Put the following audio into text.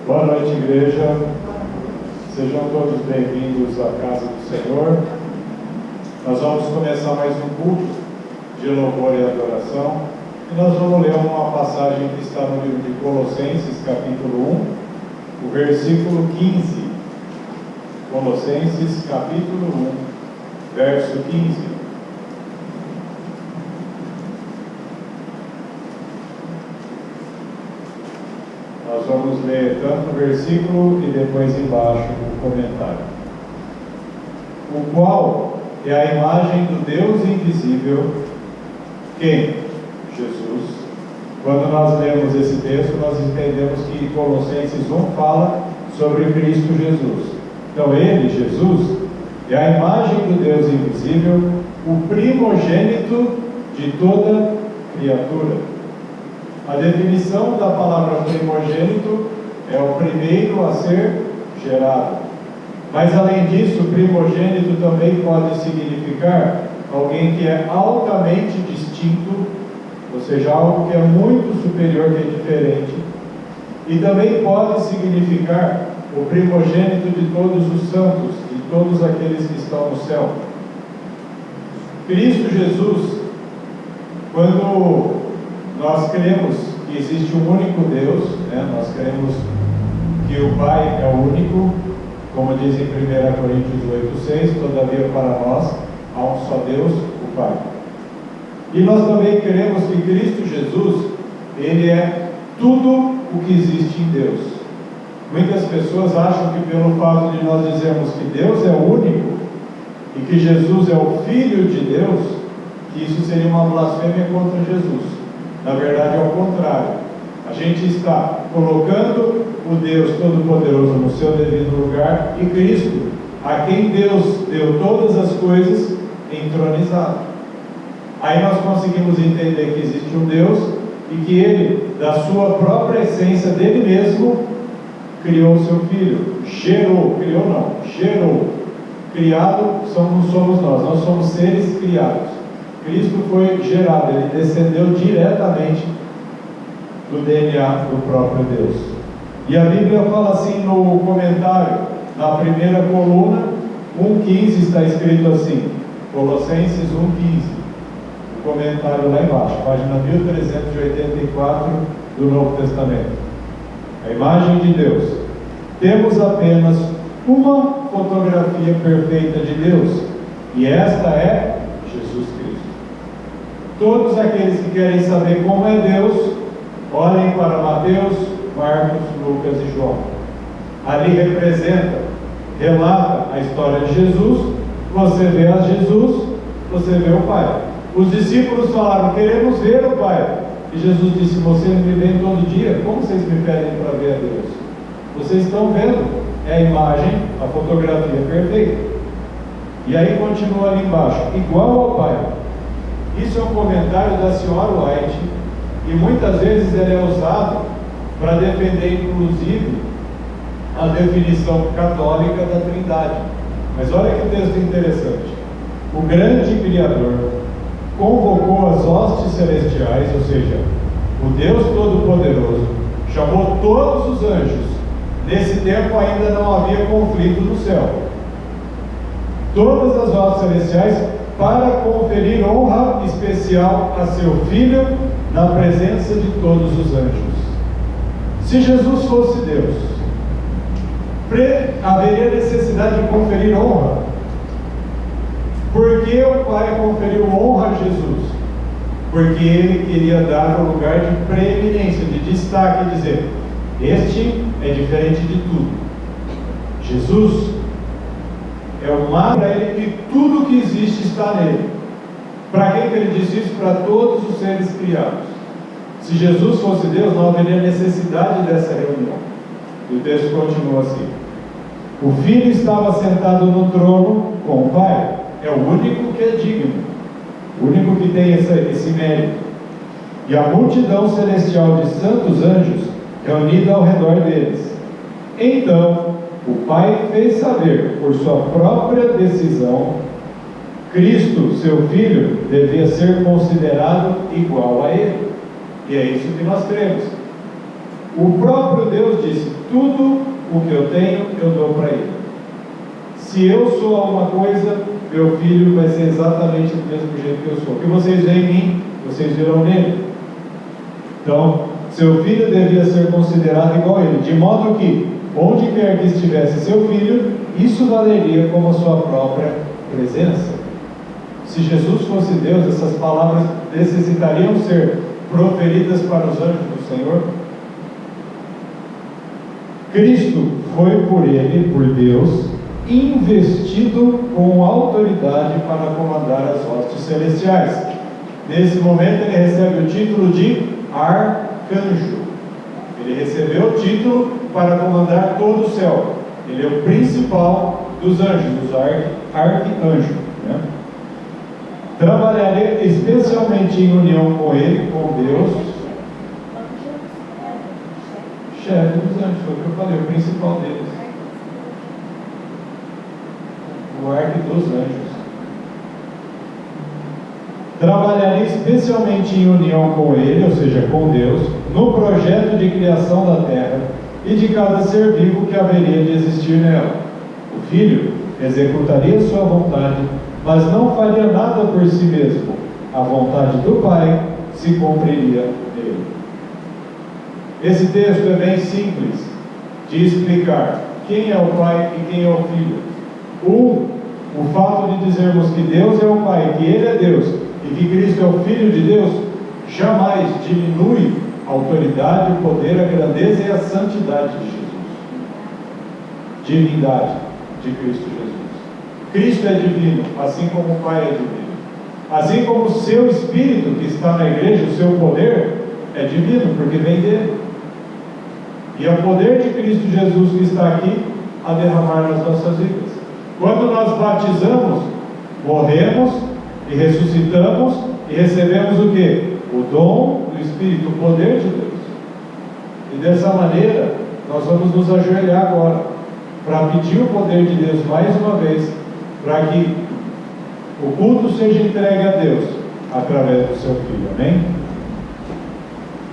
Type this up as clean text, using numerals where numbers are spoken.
Boa noite, igreja. Sejam todos bem-vindos à casa do Senhor. Nós vamos começar mais um culto de louvor e adoração. E nós vamos ler uma passagem que está no livro de Colossenses, capítulo 1, o versículo 15. Colossenses, capítulo 1, verso 15. Nós vamos ler tanto o versículo e depois embaixo o comentário. O qual é a imagem do Deus invisível. Quem? Jesus. Quando nós lemos esse texto, nós entendemos que Colossenses 1 fala sobre Cristo Jesus. Então ele, Jesus, é a imagem do Deus invisível, o primogênito de toda criatura. A definição da palavra primogênito é o primeiro a ser gerado. Mas além disso, primogênito também pode significar alguém que é altamente distinto, ou seja, algo que é muito superior, que é diferente. E também pode significar o primogênito de todos os santos, de todos aqueles que estão no céu. Cristo Jesus, quando nós cremos que existe um único Deus, nós cremos que o Pai é o único, como diz em 1 Coríntios 8,6, todavia para nós há um só Deus, o Pai. E nós também queremos que Cristo Jesus, Ele é tudo o que existe em Deus. Muitas pessoas acham que pelo fato de nós dizermos que Deus é o único e que Jesus é o Filho de Deus, que isso seria uma blasfêmia contra Jesus. Na verdade é o contrário. A gente está colocando o Deus Todo-Poderoso no seu devido lugar e Cristo, a quem Deus deu todas as coisas, entronizado. Aí nós conseguimos entender que existe um Deus e que Ele, da sua própria essência dele mesmo, criou o seu Filho. Gerou, criou não, gerou. Criado somos nós somos seres criados. Cristo foi gerado, Ele descendeu diretamente do DNA do próprio Deus. E a Bíblia fala assim no comentário, na primeira coluna, 1,15 está escrito assim, Colossenses 1,15. O comentário lá embaixo, página 1384 do Novo Testamento. A imagem de Deus. Temos apenas uma fotografia perfeita de Deus, e esta é Jesus Cristo. Todos aqueles que querem saber como é Deus, olhem para Mateus, Marcos, Lucas e João. Ali relata a história de Jesus. Você vê a Jesus, você vê o Pai. Os discípulos falaram, queremos ver o Pai. E Jesus disse, vocês me veem todo dia, como vocês me pedem para ver a Deus? Vocês estão vendo, é a imagem, a fotografia perfeita. E aí continua ali embaixo, igual ao Pai. Isso é um comentário da senhora White, e muitas vezes ele é usado para defender, inclusive, a definição católica da Trindade. Mas olha que texto interessante. O grande Criador convocou as hostes celestiais, ou seja, o Deus Todo-Poderoso, chamou todos os anjos. Nesse tempo ainda não havia conflito no céu. Todas as hostes celestiais para conferir honra especial a seu Filho na presença de todos os anjos. Se Jesus fosse Deus, haveria necessidade de conferir honra. Por que o Pai conferiu honra a Jesus? Porque Ele queria dar um lugar de preeminência, de destaque, e dizer, este é diferente de tudo. Jesus é o mar para Ele que tudo que existe está nele. Para quem que Ele disse isso? Para todos os seres criados. Se Jesus fosse Deus, não haveria necessidade dessa reunião. E o texto continua assim. O Filho estava sentado no trono com o Pai. É o único que é digno, o único que tem esse mérito. E a multidão celestial de santos anjos reunida ao redor deles. Então, o Pai fez saber, por sua própria decisão, Cristo, seu Filho, devia ser considerado igual a Ele. E é isso que nós cremos. O próprio Deus disse: tudo o que eu tenho, eu dou para ele. Se eu sou alguma coisa, meu filho vai ser exatamente do mesmo jeito que eu sou. O que vocês veem em mim, vocês verão nele. Então, seu filho devia ser considerado igual a ele, de modo que, onde quer que estivesse seu filho, isso valeria como a sua própria presença. Se Jesus fosse Deus, essas palavras necessitariam ser proferidas para os anjos do Senhor? Cristo foi por ele, por Deus, investido com autoridade para comandar as hostes celestiais. Nesse momento ele recebe o título de arcanjo. Ele recebeu o título para comandar todo o céu. Ele é o principal dos anjos, os arcanjos, né? Trabalharei especialmente em união com ele, com Deus, chefe dos anjos, foi o que eu falei, o principal deles, o arco dos anjos. Trabalharei especialmente em união com ele, ou seja, com Deus, no projeto de criação da terra e de cada ser vivo que haveria de existir nela. O Filho executaria sua vontade, mas não faria nada por si mesmo. A vontade do Pai se cumpriria nele. Esse texto é bem simples de explicar quem é o Pai e quem é o Filho. O fato de dizermos que Deus é o Pai, que Ele é Deus e que Cristo é o Filho de Deus, jamais diminui a autoridade, o poder, a grandeza e a santidade de Jesus. Divindade de Cristo Jesus. Cristo é divino, assim como o Pai é divino. Assim como o seu Espírito que está na igreja, o seu poder é divino, porque vem dele. E é o poder de Cristo Jesus que está aqui a derramar nas nossas vidas. Quando nós batizamos, morremos e ressuscitamos e recebemos o quê? O dom do Espírito, o poder de Deus. E dessa maneira, nós vamos nos ajoelhar agora para pedir o poder de Deus mais uma vez, para que o culto seja entregue a Deus através do seu Filho. Amém?